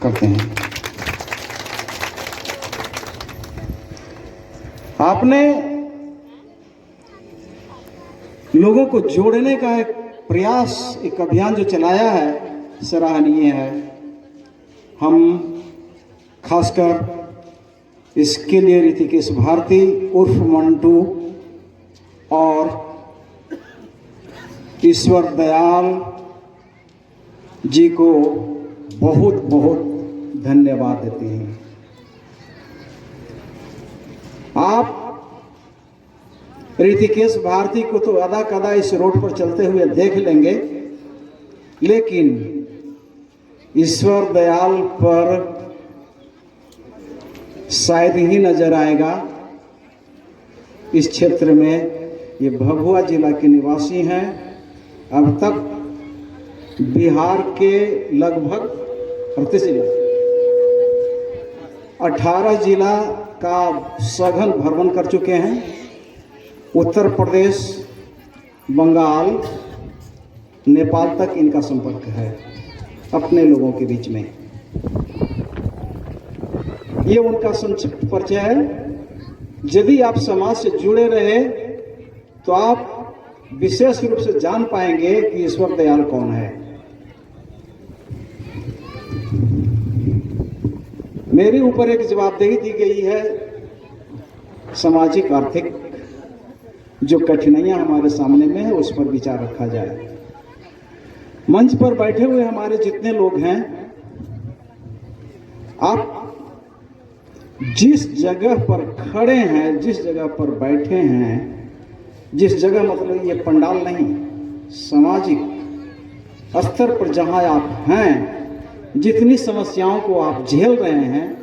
करते हैं। आपने लोगों को जोड़ने का एक प्रयास, एक अभियान जो चलाया है, सराहनीय है। हम खासकर इसके लिए ऋतिकेश भारती उर्फ मंटू और ईश्वर दयाल जी को बहुत बहुत धन्यवाद देते हैं। आप ऋतिकेश भारती को तो अदा कदा इस रोड पर चलते हुए देख लेंगे, लेकिन ईश्वर दयाल पर शायद ही नजर आएगा। इस क्षेत्र में ये भभुआ जिला के निवासी हैं। अब तक बिहार के लगभग 18 जिला का सघन भ्रमण कर चुके हैं। उत्तर प्रदेश, बंगाल, नेपाल तक इनका संपर्क है अपने लोगों के बीच में। ये उनका संक्षिप्त परिचय है। यदि आप समाज से जुड़े रहे तो आप विशेष रूप से जान पाएंगे कि ईश्वर दयाल कौन है। मेरे ऊपर एक जवाबदेही दी गई है, सामाजिक आर्थिक जो कठिनाइयां हमारे सामने में है उस पर विचार रखा जाए। मंच पर बैठे हुए हमारे जितने लोग हैं, आप जिस जगह पर खड़े हैं, जिस जगह पर बैठे हैं, जिस जगह मतलब ये पंडाल नहीं, सामाजिक स्तर पर जहां आप हैं, जितनी समस्याओं को आप झेल रहे हैं,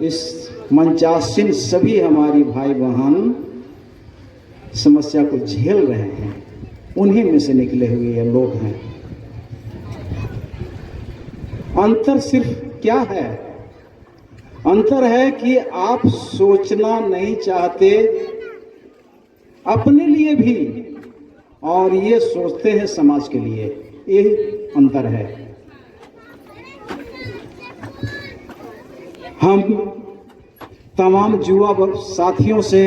इस मंचासीन सभी हमारी भाई बहन समस्या को झेल रहे हैं। उन्हीं में से निकले हुए ये लोग हैं। अंतर सिर्फ क्या है? अंतर है कि आप सोचना नहीं चाहते अपने लिए भी, और ये सोचते हैं समाज के लिए। यही अंतर है। हम तमाम युवा साथियों से,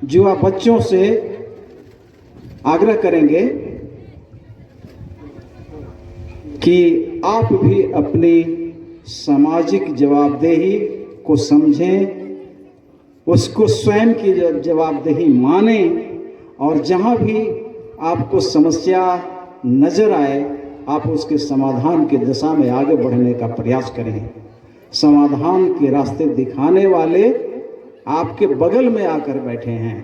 युवा बच्चों से आग्रह करेंगे कि आप भी अपनी सामाजिक जवाबदेही को समझें, उसको स्वयं की जवाबदेही माने, और जहां भी आपको समस्या नजर आए आप उसके समाधान की दिशा में आगे बढ़ने का प्रयास करें। समाधान के रास्ते दिखाने वाले आपके बगल में आकर बैठे हैं।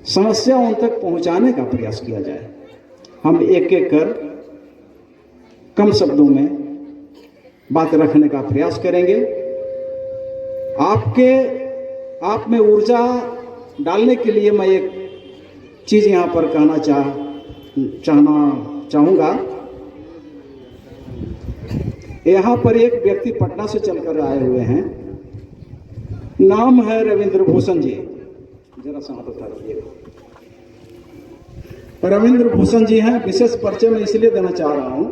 समस्या उन तक पहुंचाने का प्रयास किया जाए। हम एक एक कर कम शब्दों में बात रखने का प्रयास करेंगे। आप में ऊर्जा डालने के लिए मैं एक चीज यहां पर कहना चाहूंगा। यहाँ पर एक व्यक्ति पटना से चलकर आए हुए हैं। नाम है रविंद्र भूषण जी। जरा सा हाथ उठा लीजिएगा। रविंद्र भूषण जी हैं। विशेष परिचय मैं इसलिए देना चाह रहा हूं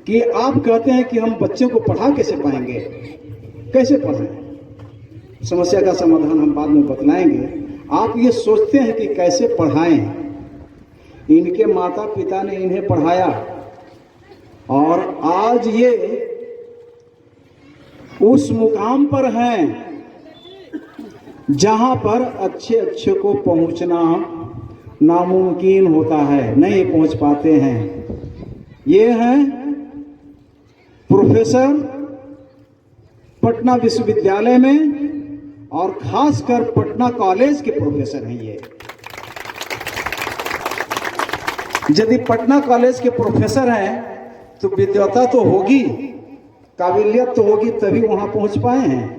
कि आप कहते हैं कि हम बच्चों को पढ़ा कैसे पाएंगे, कैसे पढ़ाएं। समस्या का समाधान हम बाद में बतलाएंगे। आप ये सोचते हैं कि कैसे पढ़ाएं। इनके माता पिता ने इन्हें पढ़ाया और आज ये उस मुकाम पर हैं जहां पर अच्छे को पहुंचना नामुमकिन होता है, नहीं पहुंच पाते हैं। ये हैं प्रोफेसर पटना विश्वविद्यालय में, और खासकर पटना कॉलेज के प्रोफेसर हैं ये। यदि पटना कॉलेज के प्रोफेसर हैं तो विद्वता तो होगी, काबिलियत तो होगी, तभी वहां पहुंच पाए हैं।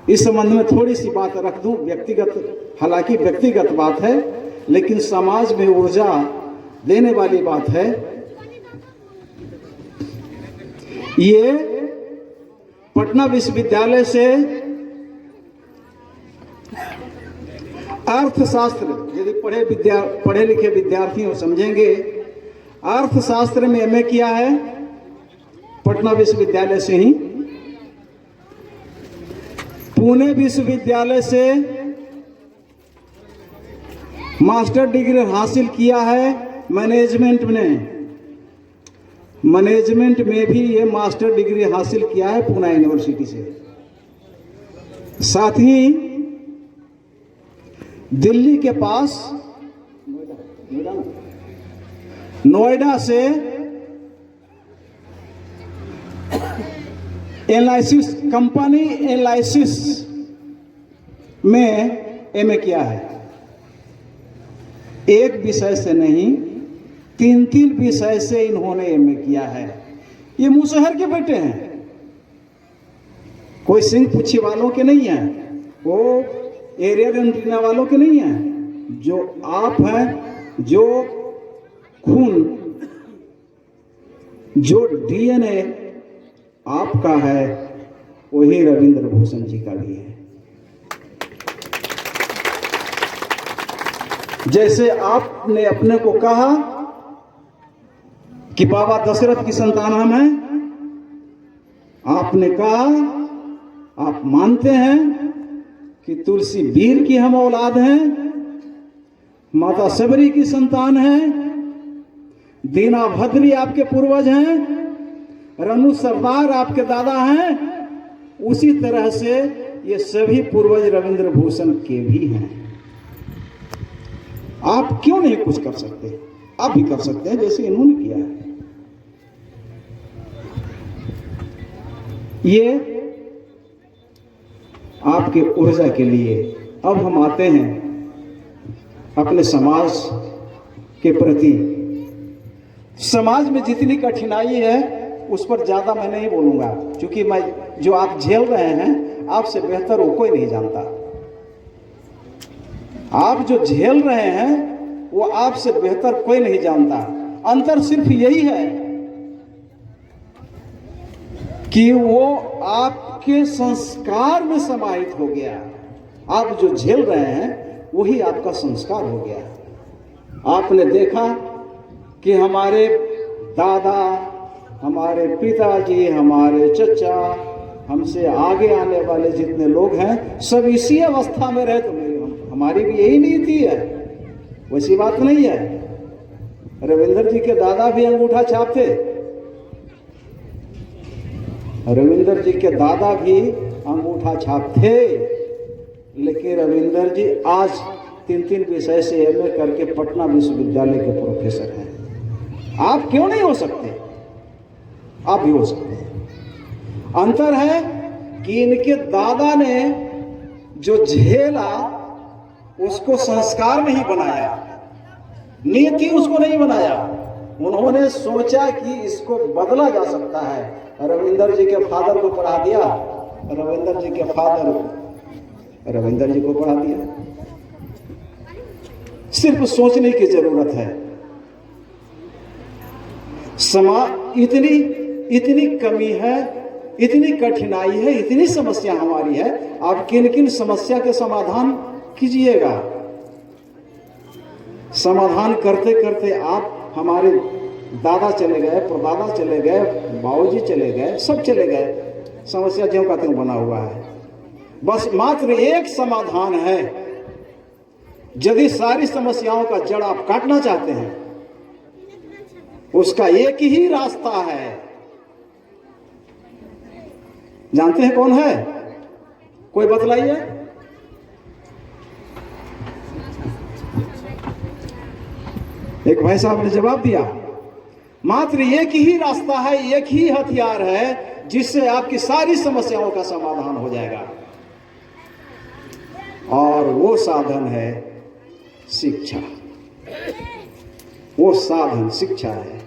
इस संबंध में थोड़ी सी बात रख दूं, व्यक्तिगत, हालांकि व्यक्तिगत बात है लेकिन समाज में ऊर्जा देने वाली बात है। ये पटना विश्वविद्यालय से अर्थशास्त्र, यदि पढ़े लिखे विद्यार्थी हो समझेंगे, अर्थशास्त्र में एमए किया है पटना विश्वविद्यालय से ही, पुणे विश्वविद्यालय से मास्टर डिग्री हासिल किया है मैनेजमेंट में। मैनेजमेंट में भी ये मास्टर डिग्री हासिल किया है पुणे यूनिवर्सिटी से। साथ ही दिल्ली के पास नोएडा से एनालिसिस कंपनी एनालिसिस में एमए किया है। एक विषय से नहीं, 3 विषय से इन्होंने एमए किया है। ये मुसहर के बेटे हैं, कोई सिंह पुच्छी वालों के नहीं है, वो एरियर एंटीना वालों के नहीं है। जो आप हैं, जो खून, जो डीएनए आपका है, वही रविंद्र भूषण जी का भी है। जैसे आपने अपने को कहा कि बाबा दशरथ की संतान हम हैं, आपने कहा, आप मानते हैं कि तुलसी बीर की हम औलाद हैं, माता सबरी की संतान हैं, दीना भद्री आपके पूर्वज हैं, रनु सरदार आपके दादा हैं। उसी तरह से ये सभी पूर्वज रविंद्र भूषण के भी हैं। आप क्यों नहीं कुछ कर सकते? आप भी कर सकते हैं जैसे इन्होंने किया है। ये आपके ऊर्जा के लिए। अब हम आते हैं अपने समाज के प्रति। समाज में जितनी कठिनाई है उस पर ज्यादा मैं नहीं बोलूंगा, क्योंकि मैं जो आप झेल रहे हैं आपसे बेहतर वो कोई नहीं जानता। आप जो झेल रहे हैं वो आपसे बेहतर कोई नहीं जानता। अंतर सिर्फ यही है कि वो आपके संस्कार में समाहित हो गया। आप जो झेल रहे हैं वही आपका संस्कार हो गया। आपने देखा कि हमारे दादा, हमारे पिताजी, हमारे चचा, हमसे आगे आने वाले जितने लोग हैं सब इसी अवस्था में रहे। तो हमारी भी यही नीति है, वैसी बात नहीं है। रविंद्र जी के दादा भी अंगूठा छाप थे, रविंद्र जी के दादा भी अंगूठा छाप थे, लेकिन रविंद्र जी आज 3 विषय से एमए करके पटना विश्वविद्यालय के प्रोफेसर हैं। आप क्यों नहीं हो सकते? आप भी हो सकते हैं। अंतर है कि इनके दादा ने जो झेला उसको संस्कार नहीं बनाया, नीति उसको नहीं बनाया। उन्होंने सोचा कि इसको बदला जा सकता है। रविंद्र जी के फादर को पढ़ा दिया, रविंद्र जी के फादर रविंद्र जी को पढ़ा दिया। सिर्फ सोचने की जरूरत है। इतनी कमी है, इतनी कठिनाई है, इतनी समस्या हमारी है। आप किन किन समस्या के समाधान कीजिएगा। समाधान करते करते आप, हमारे दादा चले गए, परदादा चले गए, बाबूजी चले गए, सब चले गए, समस्या ज्यों का त्यों बना हुआ है। बस मात्र एक समाधान है। यदि सारी समस्याओं का जड़ आप काटना चाहते हैं, उसका एक ही रास्ता है। जानते हैं कौन है? कोई बतलाइए। एक भाई साहब ने जवाब दिया, मात्र एक ही रास्ता है, एक ही हथियार है जिससे आपकी सारी समस्याओं का समाधान हो जाएगा, और वो साधन है शिक्षा। वो साधन शिक्षा है।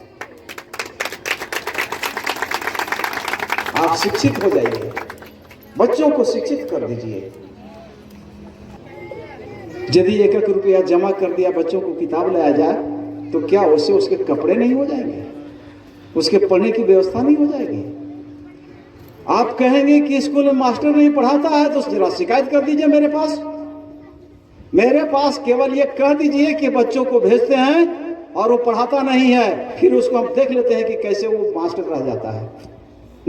आप शिक्षित हो जाइए, बच्चों को शिक्षित कर दीजिए। यदि 1-1 रुपया जमा कर दिया, बच्चों को किताब लाया जाए, तो क्या उससे उसके कपड़े नहीं हो जाएंगे? उसके पढ़ने की व्यवस्था नहीं हो जाएगी? आप कहेंगे कि स्कूल में मास्टर नहीं पढ़ाता है, तो जरा शिकायत कर दीजिए मेरे पास। मेरे पास केवल ये कह दीजिए कि बच्चों को भेजते हैं और वो पढ़ाता नहीं है, फिर उसको हम देख लेते हैं कि कैसे वो मास्टर रह जाता है।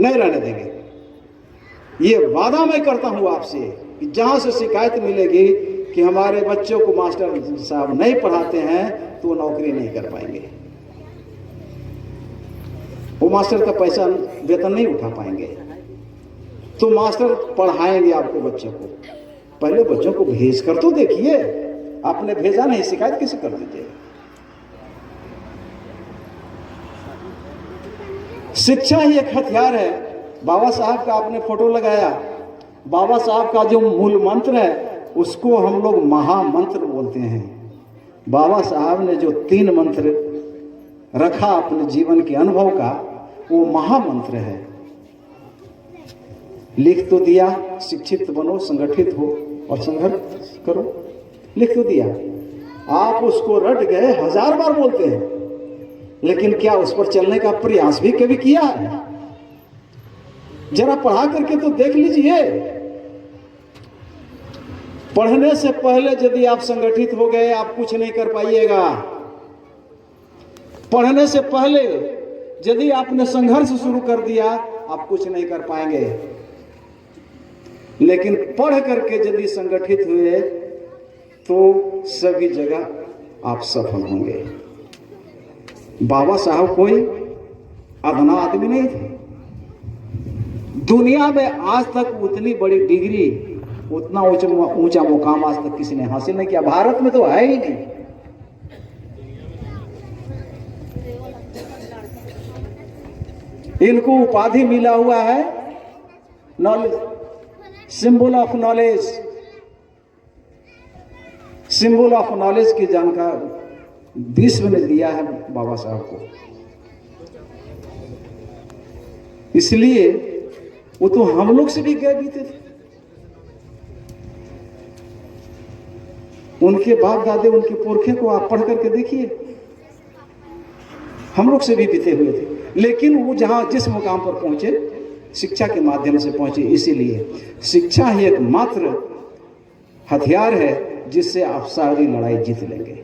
नहीं रहने देंगे। ये वादा मैं करता हूं आपसे कि जहां से शिकायत मिलेगी कि हमारे बच्चों को मास्टर साहब नहीं पढ़ाते हैं, तो वो नौकरी नहीं कर पाएंगे, वो मास्टर का पैसा वेतन नहीं उठा पाएंगे। तो मास्टर पढ़ाएंगे आपको बच्चों को, पहले बच्चों को भेज कर तो देखिए। आपने भेजा नहीं, शिकायत कैसे कर दीजिए। शिक्षा ही एक हथियार है। बाबा साहब का आपने फोटो लगाया, बाबा साहब का जो मूल मंत्र है उसको हम लोग महामंत्र बोलते हैं। बाबा साहब ने जो 3 मंत्र रखा अपने जीवन के अनुभव का, वो महामंत्र है। लिख तो दिया, शिक्षित बनो, संगठित हो और संघर्ष करो, लिख तो दिया। आप उसको रट गए, 1000 बार बोलते हैं, लेकिन क्या उस पर चलने का प्रयास भी कभी किया है? जरा पढ़ा करके तो देख लीजिए। पढ़ने से पहले यदि आप संगठित हो गए, आप कुछ नहीं कर पाइएगा। पढ़ने से पहले यदि आपने संघर्ष शुरू कर दिया, आप कुछ नहीं कर पाएंगे। लेकिन पढ़ करके यदि संगठित हुए तो सभी जगह आप सफल होंगे। बाबा साहब कोई अदना आदमी नहीं थे। दुनिया में आज तक उतनी बड़ी डिग्री, उतना ऊंचा मुकाम आज तक किसी ने हासिल नहीं किया। भारत में तो है ही नहीं। इनको उपाधि मिला हुआ है knowledge, symbol of knowledge. Symbol of knowledge की जानकारी विश्व ने दिया है बाबा साहब को। इसलिए वो तो हम लोग से भी गए बीते थे। उनके बाप दादे, उनके पुरखे को आप पढ़ करके देखिए, हम लोग से भी बीते हुए थे। लेकिन वो जहां जिस मुकाम पर पहुंचे, शिक्षा के माध्यम से पहुंचे। इसीलिए शिक्षा ही एकमात्र हथियार है जिससे आप सारी लड़ाई जीत लेंगे।